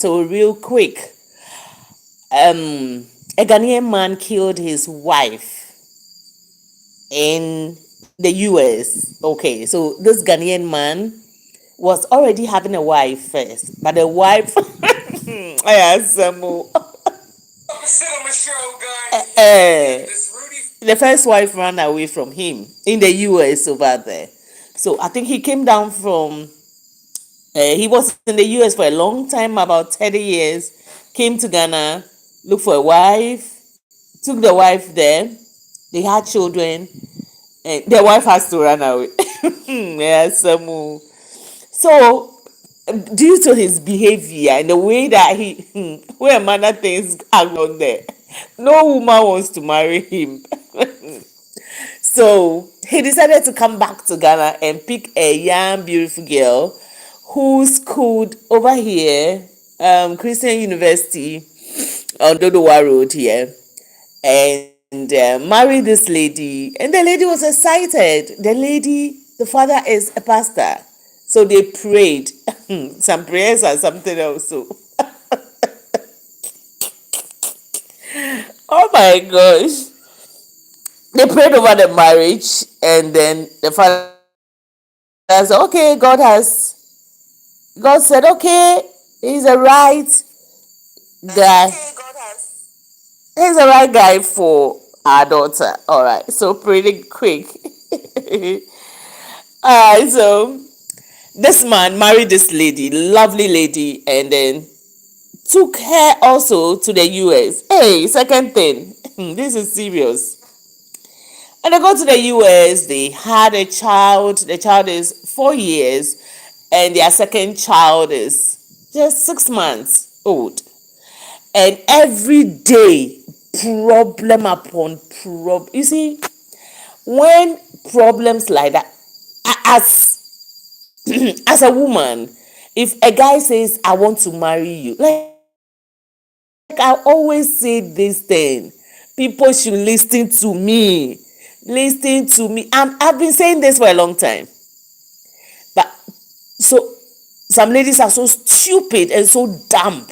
So real quick, a Ghanaian man killed his wife in the US. Okay, so this Ghanaian man was already having a wife first, but the wife, yeah, some, the first wife ran away from him in the US over there. So I think he came down from, he was in the US for a long time, about 30 years, came to Ghana, looked for a wife, took the wife there. They had children, and their wife has to run away. Yeah, some. So, due to his behavior and the way that he, where manner things are on there, no woman wants to marry him. So he decided to come back to Ghana and pick a young, beautiful girl who schooled over here, Christian University on Dodowa Road here, and married this lady. And the lady was excited. The father is a pastor. So they prayed some prayers and something else. So, oh my gosh. They prayed over the marriage, and then the father said, okay, God said, okay, he's a right guy. He's a right guy for our daughter. All right, so pretty quick. So this man married this lady, lovely lady, and then took her also to the US. Hey, second thing, this is serious. And they go to the US, they had a child. The child is 4 years, and their second child is just 6 months old. And every day, problem upon problem. You see, when problems like that, as as a woman, if a guy says, I want to marry you, like I always say this thing, people should listen to me. Listen to me. I've been saying this for a long time. But so some ladies are so stupid and so dumb.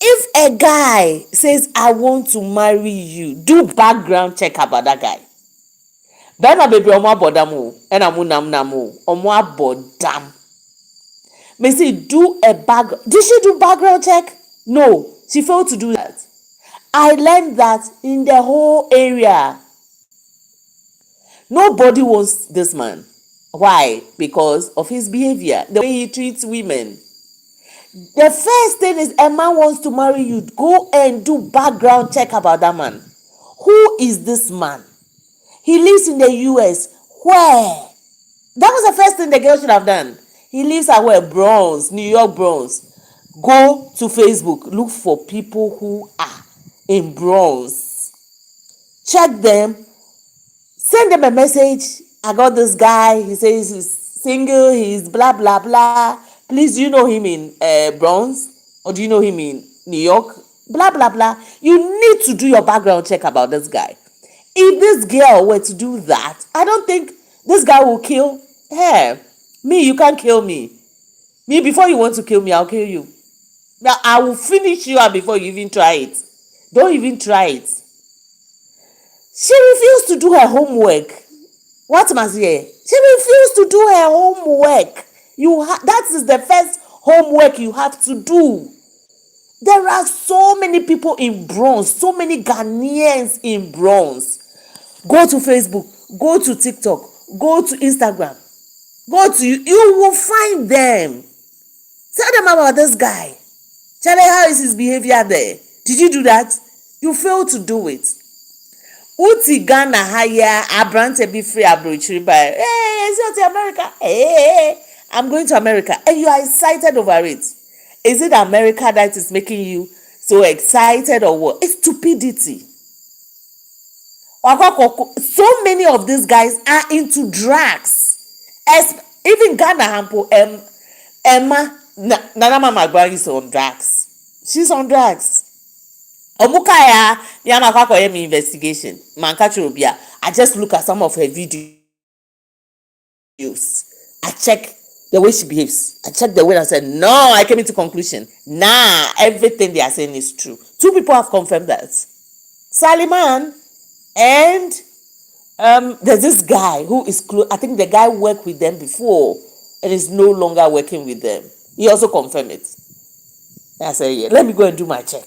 If a guy says, I want to marry you, do background check about that guy. Bema baby omo abodamu and amu namu omo abodam. May say do a background. Did she do background check? No, she failed to do that. I learned that in the whole area. Nobody wants this man. Why? Because of his behavior, the way he treats women. The first thing is, a man wants to marry you, go and do background check about that man. Who is this man? He lives in the US. Where? That was the first thing the girl should have done. He lives at where? Bronx, New York, Bronx. Go to Facebook, look for people who are in Bronx. Check them. Send them a message. I got this guy. He says he's single. He's blah, blah, blah. Please, do you know him in Bronx? Or do you know him in New York? Blah, blah, blah. You need to do your background check about this guy. If this girl were to do that, I don't think this guy will kill her. Me, you can't kill me. Me, before you want to kill me, I'll kill you. Now, I will finish you out before you even try it. Don't even try it. She refused to do her homework. What must hear? She refused to do her homework. That is the first homework you have to do. There are so many people in Bronx, so many Ghanaians in Bronx. Go to Facebook, go to TikTok, go to Instagram, you will find them. Tell them about this guy. Tell them how is his behavior there. Did you do that? You failed to do it. Uti Ghana haya abrante be free abrochiri by hey, is it America? Hey, I'm going to America, and you are excited over it. Is it America that is making you so excited or what? It's stupidity. So many of these guys are into drugs. Even Ghana Hampo, Emma Nana Mama is on drugs. She's on drugs. Omukaya, Yamakako investigation. I just look at some of her videos. I check the way she behaves. I checked the way and said, no, I came into conclusion. Nah, everything they are saying is true. 2 people have confirmed that. Saliman and there's this guy who is close. I think the guy worked with them before and is no longer working with them. He also confirmed it. I said, yeah, let me go and do my check.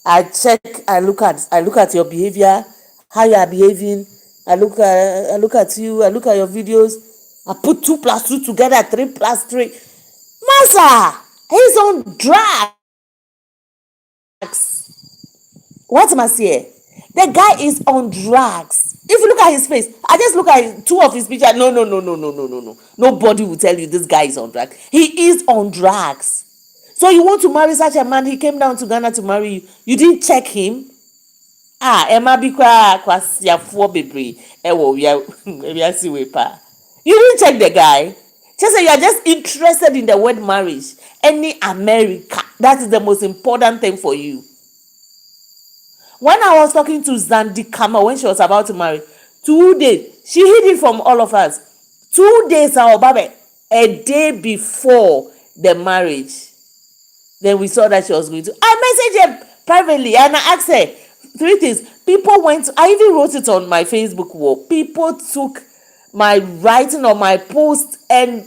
I check, I look at your behavior, how you are behaving. I look at you, I look at your videos. I put 2 plus 2 together, 3 plus 3. Massa, he's on drugs. What must here? The guy is on drugs. If you look at his face, I just look at 2 of his pictures. No. Nobody will tell you this guy is on drugs. He is on drugs. So you want to marry such a man? He came down to Ghana to marry you. You didn't check him? Emma bi kwa kwasiafo bebre. Ewo we are see we pa. You didn't check the guy. Just say you are just interested in the word marriage. Any America, that is the most important thing for you. When I was talking to Zandi Kama when she was about to marry, 2 days, she hid it from all of us. 2 days, our baby, a day before the marriage. Then we saw that she was going to. I messaged her privately and I asked her 3 things. People went, I even wrote it on my Facebook wall. People took my writing on my post and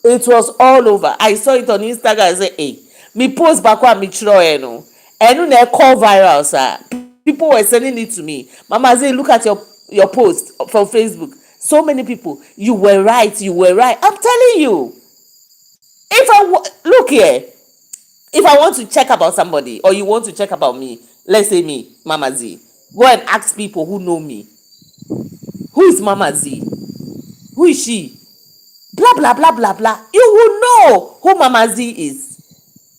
it was all over. I saw it on Instagram. I said, hey, me post back on me chro eno. Eno ne call viral, sir. People were sending it to me. Mama say, look at your post from Facebook. So many people. You were right. I'm telling you. Look here. If I want to check about somebody or you want to check about me, let's say me, Mama Z, go and ask people who know me. Who is Mama Z? Who is she? Blah, blah, blah, blah, blah. You will know who Mama Z is.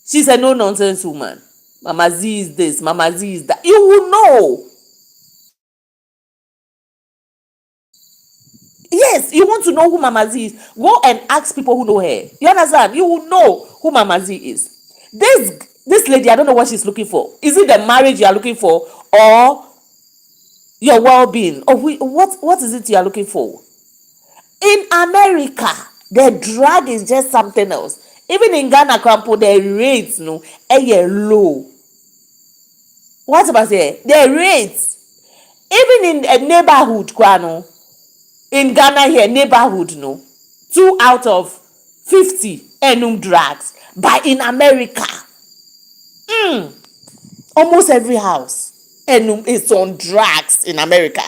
She's a no-nonsense woman. Mama Z is this, Mama Z is that. You will know. Yes, you want to know who Mama Z is. Go and ask people who know her. You understand? You will know who Mama Z is. This lady, I don't know what she's looking for. Is it the marriage you are looking for or your well-being? Or what is it you are looking for? In America, the drug is just something else. Even in Ghana, the rates low. What about say? The rates, even in a neighborhood, in Ghana here, neighborhood, 2 out of 50 drugs. But in America, almost every house is on drugs in America.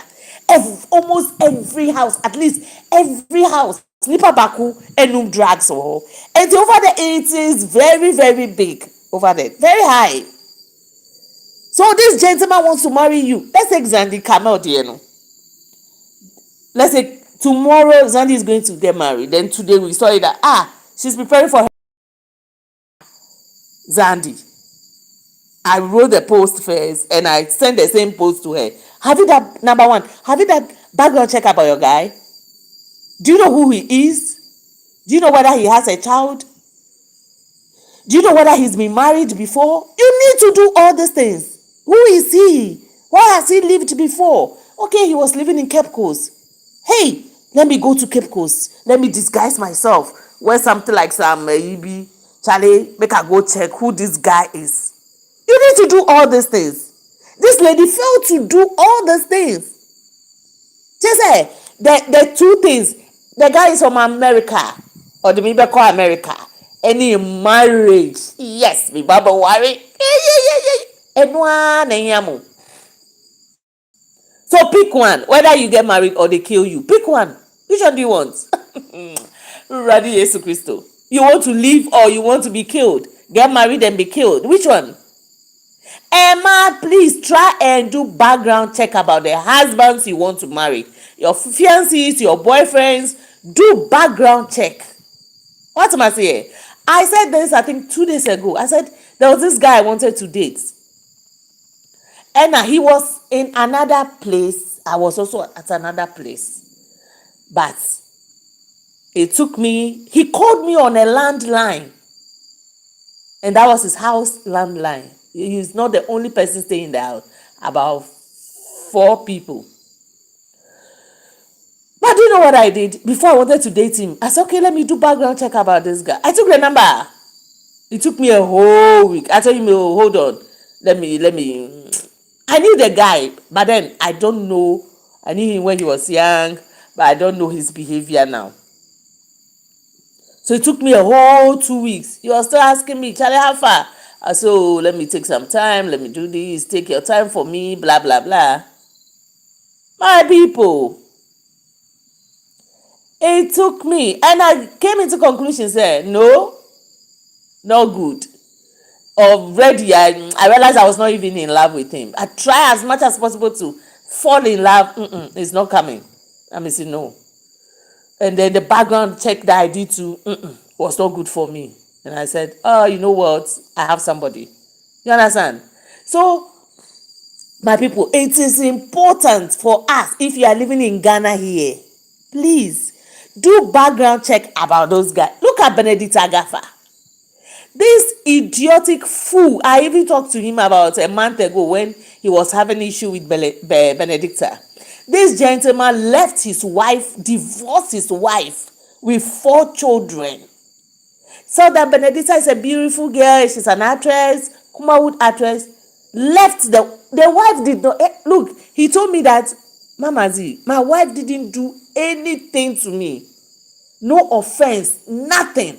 Almost every house, at least every house, Sniper Baku, drugs. And over there, it is very, very big over there, very high. So this gentleman wants to marry you. Let's take Zandi Kamel, Let's say tomorrow Zandi is going to get married. Then today we saw it that she's preparing for her. Zandi. I wrote the post first and I sent the same post to her. Have you that number one? Have you that background check about your guy? Do you know who he is? Do you know whether he has a child? Do you know whether he's been married before? You need to do all these things. Who is he? Where has he lived before? Okay, he was living in Cape Coast. Hey, let me go to Cape Coast. Let me disguise myself. Wear something like some maybe Charlie, make I go check who this guy is. You need to do all these things. This lady failed to do all these things. Just say the 2 things. The guy is from America, or the maybe call America. Any marriage, yes, me baba worry. Yeah. So pick one. Whether you get married or they kill you, pick one. Which one do you want? Radi Yesu Christo. You want to live or you want to be killed? Get married and be killed. Which one? Emma, please try and do background check about the husbands you want to marry. Your fiancés, your boyfriends. Do background check. What am I saying? I said this, I think 2 days ago. I said there was this guy I wanted to date. And he was in another place. I was also at another place. But it took me, he called me on a landline. And that was his house landline. He's not the only person staying in the house. About 4 people. But do you know what I did? Before I wanted to date him, I said, okay, let me do background check about this guy. I took the number. It took me a whole week. I told him, oh, hold on. Let me. I knew the guy, but then I don't know. I knew him when he was young, but I don't know his behavior now. So it took me a whole 2 weeks. He was still asking me, Charlie, how far? I said, oh, let me take some time. Let me do this. Take your time for me, blah, blah, blah. My people, it took me. And I came into conclusion, said, no, not good. Already, I realized I was not even in love with him. I try as much as possible to fall in love. It's not coming. I mean, say no. And then the background check that I did too was not good for me. And I said, oh, you know what? I have somebody. You understand? So, my people, it is important for us, if you are living in Ghana here, please do background check about those guys. Look at Benedict Agafa. This idiotic fool, I even talked to him about a month ago when he was having issue with Benedicta. This gentleman left his wife, divorced his wife with 4 children. So that Benedicta is a beautiful girl, she's an actress, Kumawood actress, left the wife did not, look, he told me that, Mama Z, my wife didn't do anything to me. No offense, nothing.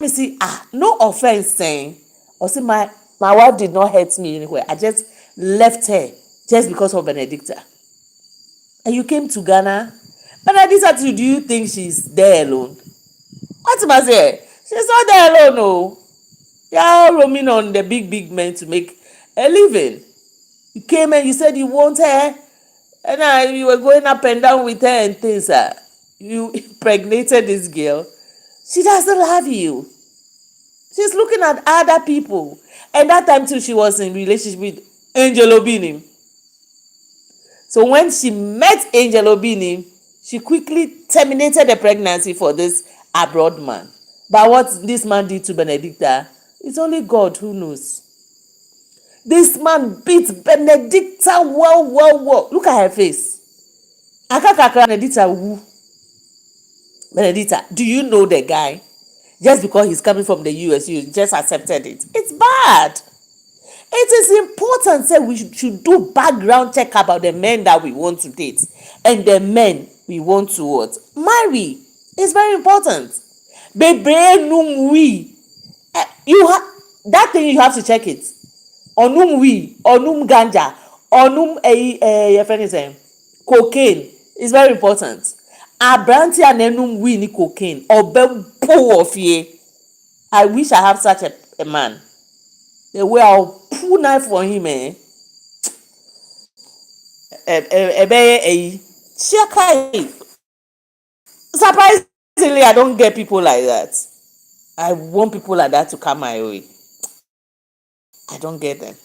Let me see, no offense saying, or say my wife did not hurt me anywhere. I just left her just because of Benedicta. And you came to Ghana. Benedicta, do you think she's there alone? What am I saying? She's not there alone, no. They are all roaming on the big men to make a living. You came and you said you want her, and you were going up and down with her and things. You impregnated this girl. She doesn't love you. She's looking at other people. And that time too, she was in relationship with Angel Obini. So when she met Angel Obini, she quickly terminated the pregnancy for this abroad man. But what this man did to Benedicta, it's only God who knows. This man beat Benedicta well. Look at her face. Akakaka Benedicta woo. Benedicta, do you know the guy? Just because he's coming from the US, you just accepted it. It's bad. It is important that we should do background check about the men that we want to date and the men we want to what? Marry. It's very important. You have that thing, you have to check it. Onum ganja, your friend is saying cocaine is very important. Abranti and enum we ni cocaine or po of ye. I wish I have such a man. The way I'll pull knife for him, surprisingly, I don't get people like that. I want people like that to come my way. I don't get them.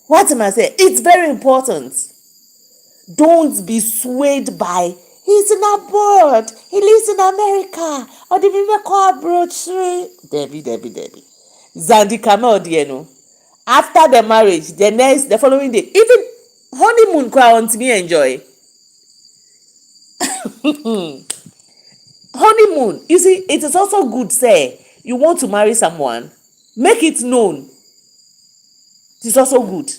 What am I saying? It's very important. Don't be swayed by he's in abroad, he lives in America, or the people call abroad. Debbie. Zandi Kamel Dieno. After the marriage, the following day, even honeymoon crowd me enjoy. Honeymoon, you see, it is also good, say, you want to marry someone, make it known. It is also good.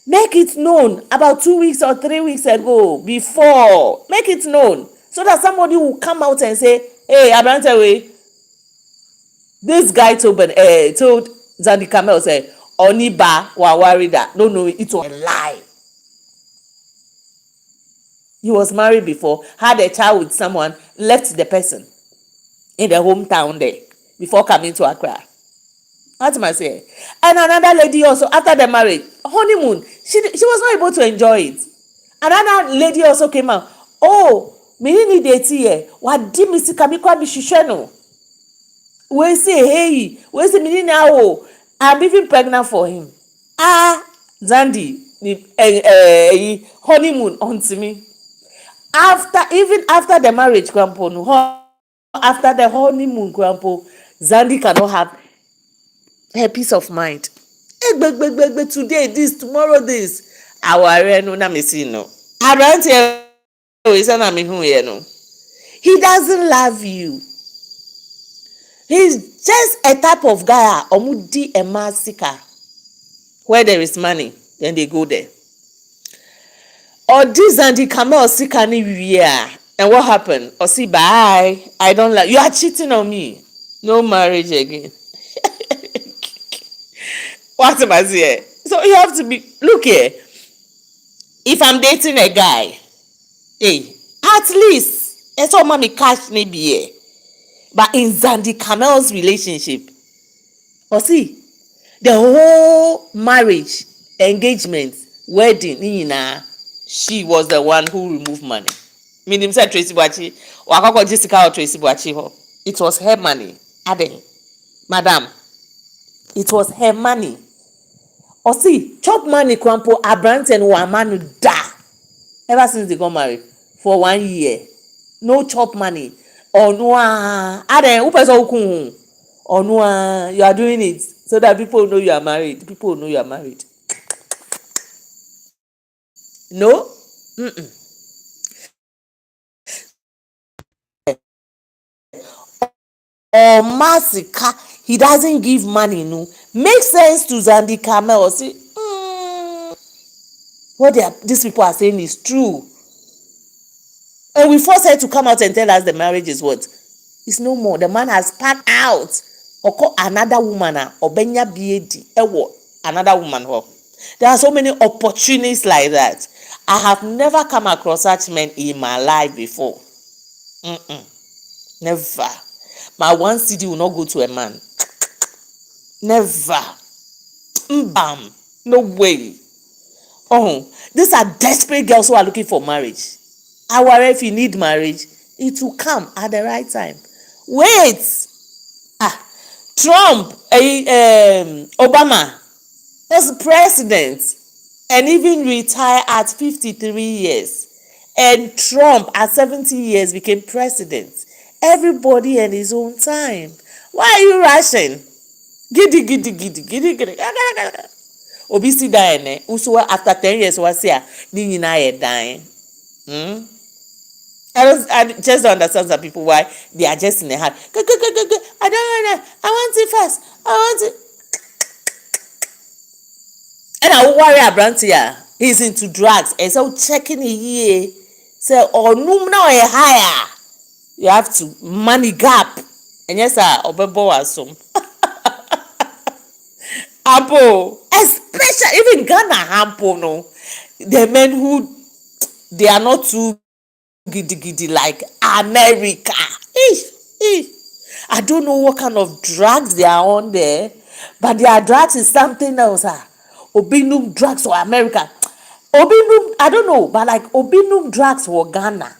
Make it known about 2 weeks or 3 weeks ago, before. Make it known. So that somebody will come out and say, hey, Abrantewe, this guy told Zandi Kamel, say, Oniba Wawarida. No, it was a lie. He was married before, had a child with someone, left the person in the hometown there before coming to Accra. What am I saying? And another lady also, after the marriage, honeymoon, she was not able to enjoy it. Another lady also came out. Oh, me need a tea. What did Mr. Kamikwa Bishisheno? We say, hey, we say, me now. I'm even pregnant for him. Zandi, honeymoon onto me. Even after the marriage, grandpa, after the honeymoon, grandpa, Zandi cannot have her peace of mind. Today this, tomorrow this. Our no na me see no. He doesn't love you. He's just a type of guy omudi emasika. Where there is money, then they go there. Or this and the camel sika ni wia. And what happened? Or see, bye. I don't like you are cheating on me. No marriage again. What am I saying? So you have to be look here. If I'm dating a guy, hey, at least it's all mommy cash maybe here. But in Zandi Camel's relationship, or see, the whole marriage, engagement, wedding, she was the one who removed money. Meaning said Tracy Bachi, or Jessica or Tracy Bachi. It was her money. Aden, madam, it was her money. Or see, chop money, Crampo, Abrant and Wamanu da. Ever since they got married for 1 year, no chop money. Or no, Aden, or no, you are doing it so that people know you are married. People know you are married. No? Or Masika, he doesn't give money, no. Makes sense to Zandi Camel. See, what these people are saying is true. And we force her to come out and tell us the marriage is what? It's no more. The man has packed out. Or call another woman, or Benya BAD, another woman. There are so many opportunities like that. I have never come across such men in my life before. Never. My 1 CD will not go to a man. Never. Bam. No way. Oh, these are desperate girls who are looking for marriage. However, if you need marriage, it will come at the right time. Wait. Trump, Obama, was president and even retired at 53 years. And Trump at 70 years became president. Everybody in his own time. Why are you rushing? Giddy. Obisi dying. Also, after 10 years, was here. Nina dying. I just don't understand some people why they are just in the heart. I don't know. I want it fast. I want it. And I worry about here. He's into drugs. And so checking a year. Say, oh, no, now a higher. You have to money gap. And yes, sir, Obebo was some. Apple. Especially even Ghana Apple, no. The men who they are not too giddy like America. I don't know what kind of drugs they are on there, but their drugs is something else. Obinum drugs for America. Obinum, I don't know, but like Obinum drugs for Ghana.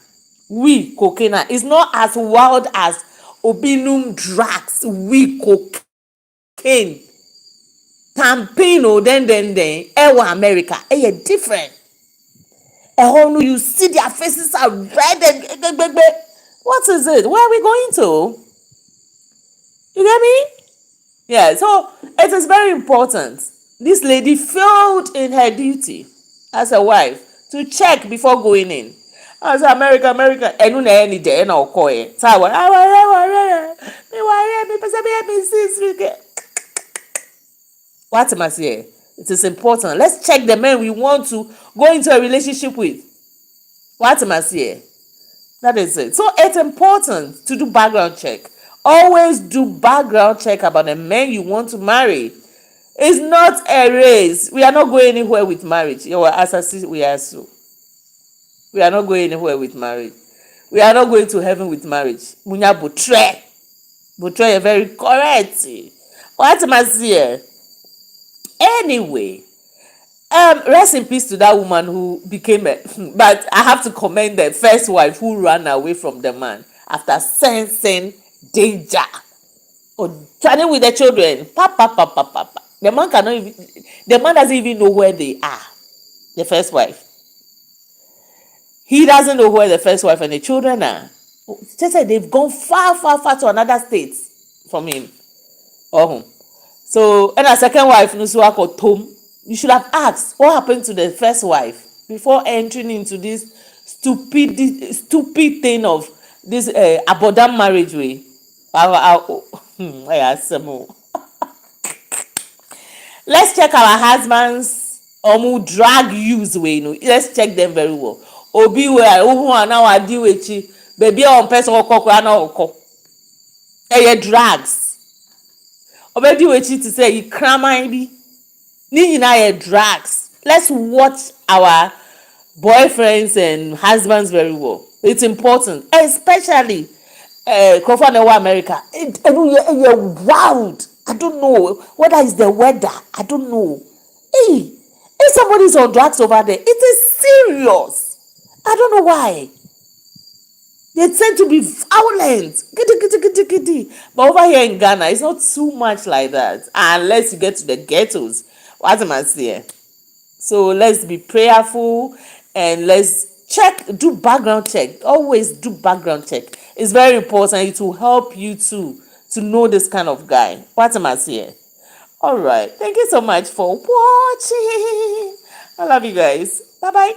Cocaine is not as wild as Obinum drugs. Cocaine. Tampino, then, Ewa America. Different. You see their faces are red and what is it? Where are we going to? You get me? Yeah, so it is very important. This lady failed in her duty as a wife to check before going in. As America, and no any day no koi. So what am I saying? It is important. Let's check the men we want to go into a relationship with. What am I saying? That is it. So it's important to do background check. Always do background check about the men you want to marry. It's not a race. We are not going anywhere with marriage. We are so. We are not going anywhere with marriage. We are not going to heaven with marriage. Munya betray. Betray is very correct. What am I saying? Anyway, rest in peace to that woman who became but I have to commend the first wife who ran away from the man after sensing danger or trying with the children. The man cannot even, the man doesn't even know where they are. The first wife. He doesn't know where the first wife and the children are. Just said they've gone far to another state from him or home. So, and a second wife, you should have asked what happened to the first wife before entering into this stupid thing of this abundant marriage way. Let's check our husbands drag use way, let's check them very well. Obi where who now I deal with you, baby on person or cock or drags. Obedi with you to say you cram be drags. Let's watch our boyfriends and husbands very well. It's important, especially Crawford America. You're wild. I don't know whether it's the weather. I don't know. Hey, if somebody's on drugs over there, it is serious. I don't know why. They tend to be violent. But over here in Ghana, it's not too much like that. Unless you get to the ghettos. What am I saying? So let's be prayerful and let's do background check. Always do background check. It's very important. It will help you to know this kind of guy. What am I saying? All right. Thank you so much for watching. I love you guys. Bye-bye.